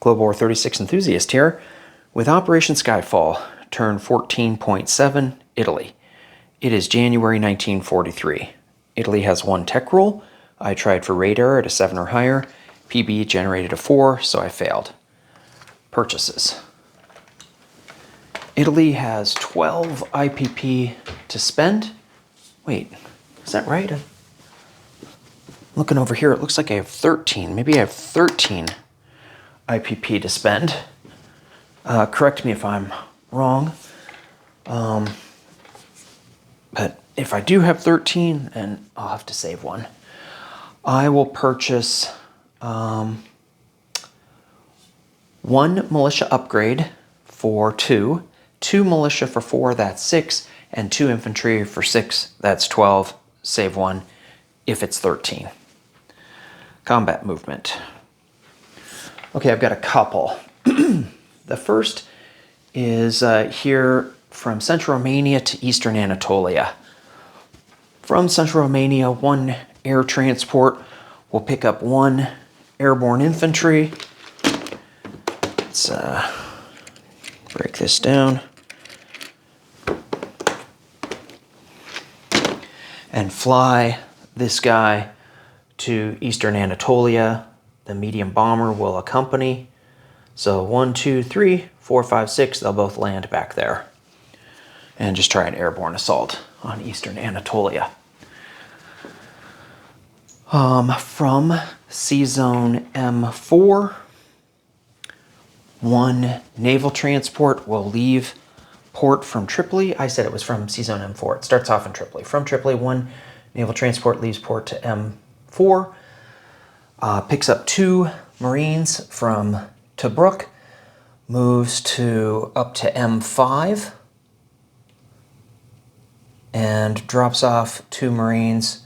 Global War 36 enthusiast here with Operation Skyfall, turn 14.7, Italy. It is January 1943. Italy has one tech roll. I tried for radar at a 7 or higher. PB generated a 4, so I failed. Purchases. Italy has 12 IPP to spend. Wait, is that right? Looking over here, it looks like I have 13. Maybe I have 13 IPP to spend. Correct me if I'm wrong. But if I do have 13, then I'll have to save one. I will purchase one militia upgrade for 2, 2 militia for 4, that's 6, and 2 infantry for 6, that's 12. Save one if it's 13. Combat movement. Okay, I've got a couple. The first is here from Central Romania to Eastern Anatolia. From Central Romania, 1 air transport will pick up 1 airborne infantry. Let's break this down. And fly this guy to Eastern Anatolia. The medium bomber will accompany. So 1, 2, 3, 4, 5, 6, they'll both land back there. And just try an airborne assault on Eastern Anatolia. From Sea Zone M4, 1 naval transport will leave port from Tripoli. I said it was from Sea Zone M4. It starts off in Tripoli. From Tripoli, 1 naval transport leaves port to M4. Picks up 2 Marines from Tobruk, moves up to M5, and drops off 2 Marines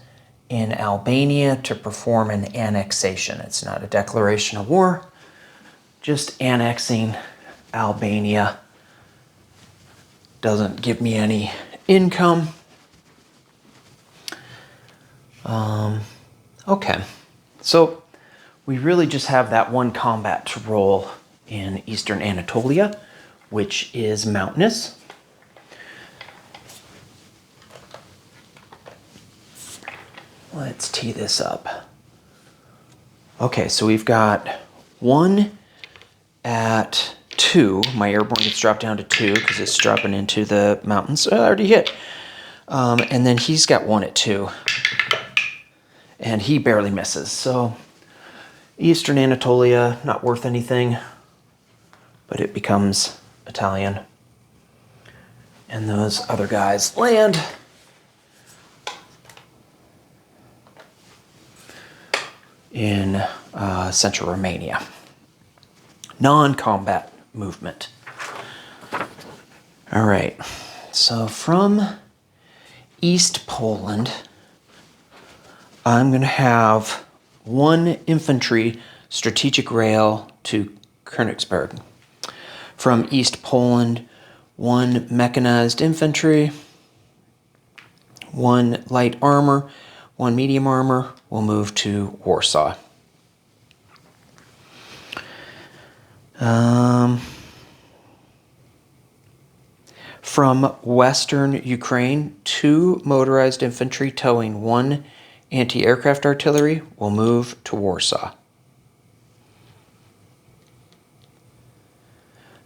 in Albania to perform an annexation. It's not a declaration of war, just annexing Albania. Doesn't give me any income. Okay, so we really just have that 1 combat to roll in Eastern Anatolia, which is mountainous. Let's tee this up. Okay, so we've got 1 at 2. My airborne gets dropped down to 2 because it's dropping into the mountains. I already hit. And then he's got 1 at 2. And he barely misses. So Eastern Anatolia, not worth anything, but it becomes Italian. And those other guys land. In Central Romania. Non-combat movement. All right, so from East Poland, I'm going to have 1 infantry strategic rail to Königsberg. From East Poland, 1 mechanized infantry, 1 light armor, 1 medium armor will move to Warsaw. From Western Ukraine, 2 motorized infantry towing 1 anti-aircraft artillery will move to Warsaw.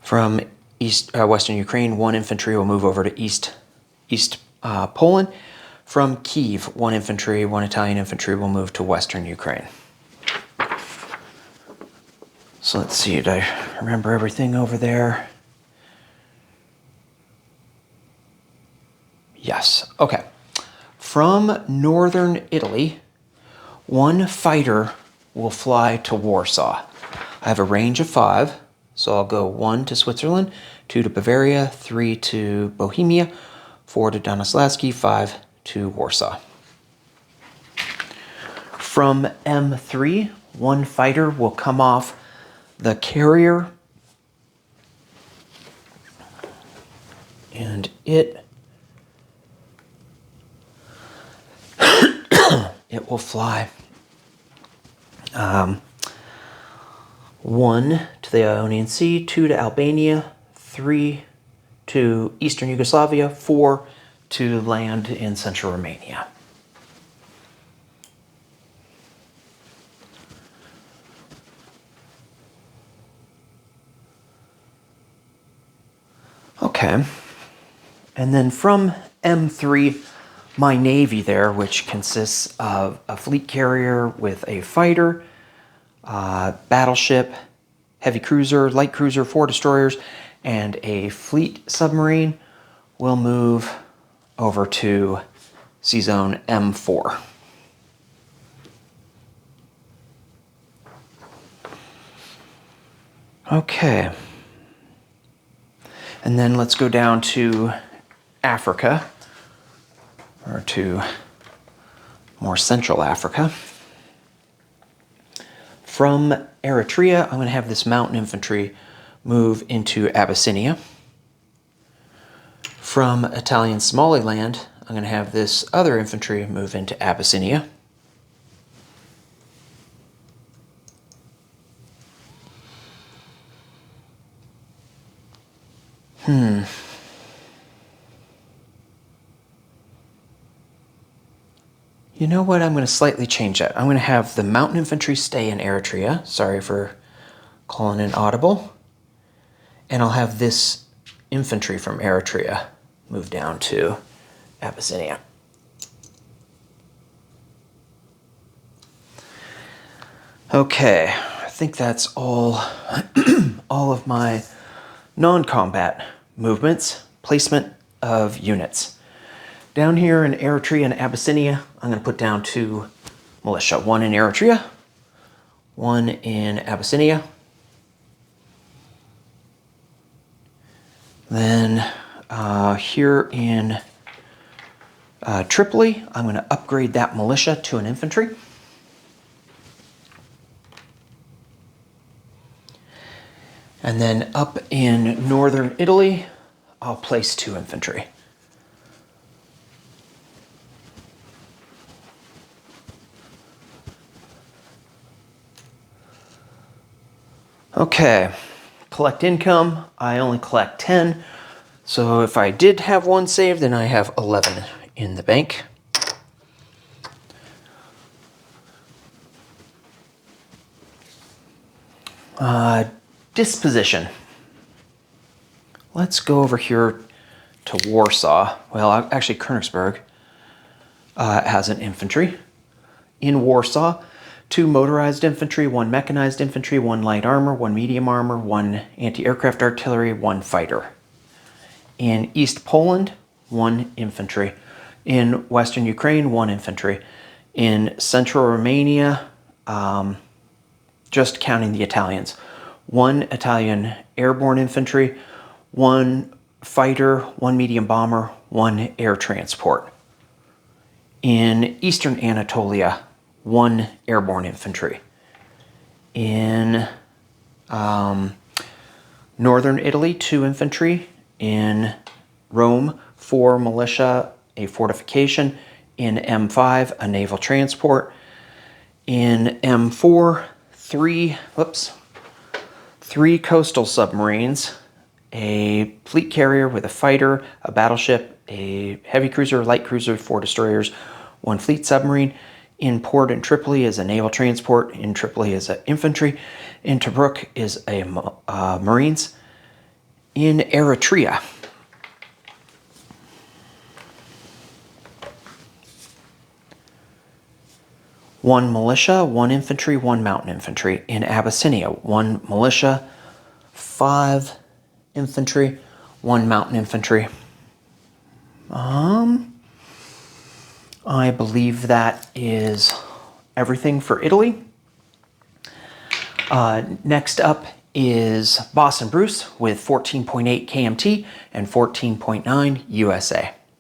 From Western Ukraine, 1 infantry will move over to East Poland. From Kyiv, 1 infantry, 1 Italian infantry will move to Western Ukraine. So let's see, did I remember everything over there? Yes, okay. From northern Italy, 1 fighter will fly to Warsaw. I have a range of 5, so I'll go 1 to Switzerland, 2 to Bavaria, 3 to Bohemia, 4 to Donaslavsky, 5 to Warsaw. From M3, 1 fighter will come off the carrier, and it will fly 1 to the Ionian Sea, 2 to Albania, 3 to Eastern Yugoslavia, 4 to land in central Romania. Okay, and then from M3, my Navy there, which consists of a fleet carrier with a fighter, battleship, heavy cruiser, light cruiser, 4 destroyers, and a fleet submarine, will move over to Sea Zone M4. Okay. And then let's go down to Africa, or to more Central Africa. From Eritrea, I'm going to have this mountain infantry move into Abyssinia. From Italian Somaliland, I'm going to have this other infantry move into Abyssinia. You know what? I'm going to slightly change that. I'm going to have the mountain infantry stay in Eritrea. Sorry for calling an audible. And I'll have this infantry from Eritrea move down to Abyssinia. Okay, I think that's all, all of my non-combat movements, placement of units. Down here in Eritrea and Abyssinia, I'm going to put down 2 militia. 1 in Eritrea, 1 in Abyssinia. Then here in Tripoli, I'm going to upgrade that militia to an infantry. And then up in northern Italy, I'll place 2 infantry. Okay, collect income. I only collect 10. So if I did have 1 saved, then I have 11 in the bank. Disposition. Let's go over here to Warsaw. Well, actually Königsberg has an infantry. In Warsaw, 2 motorized infantry, 1 mechanized infantry, 1 light armor, 1 medium armor, 1 anti-aircraft artillery, 1 fighter. In East Poland, 1 infantry. In Western Ukraine, 1 infantry. In Central Romania, just counting the Italians, 1 Italian airborne infantry, 1 fighter, 1 medium bomber, 1 air transport. In Eastern Anatolia, 1 airborne infantry. In northern Italy, 2 infantry. In Rome, 4 militia, a fortification. In M5, a naval transport. In M4, 3 coastal submarines, a fleet carrier with a fighter, a battleship, a heavy cruiser, light cruiser, 4 destroyers, 1 fleet submarine. In port in Tripoli is a naval transport. In Tripoli is an infantry. In Tobruk is a Marines. In Eritrea, one militia, 1 infantry, 1 mountain infantry. In Abyssinia, 1 militia, 5 infantry, 1 mountain infantry. I believe that is everything for Italy. Next up is Boston Bruce with 14.8 KMT and 14.9 USA.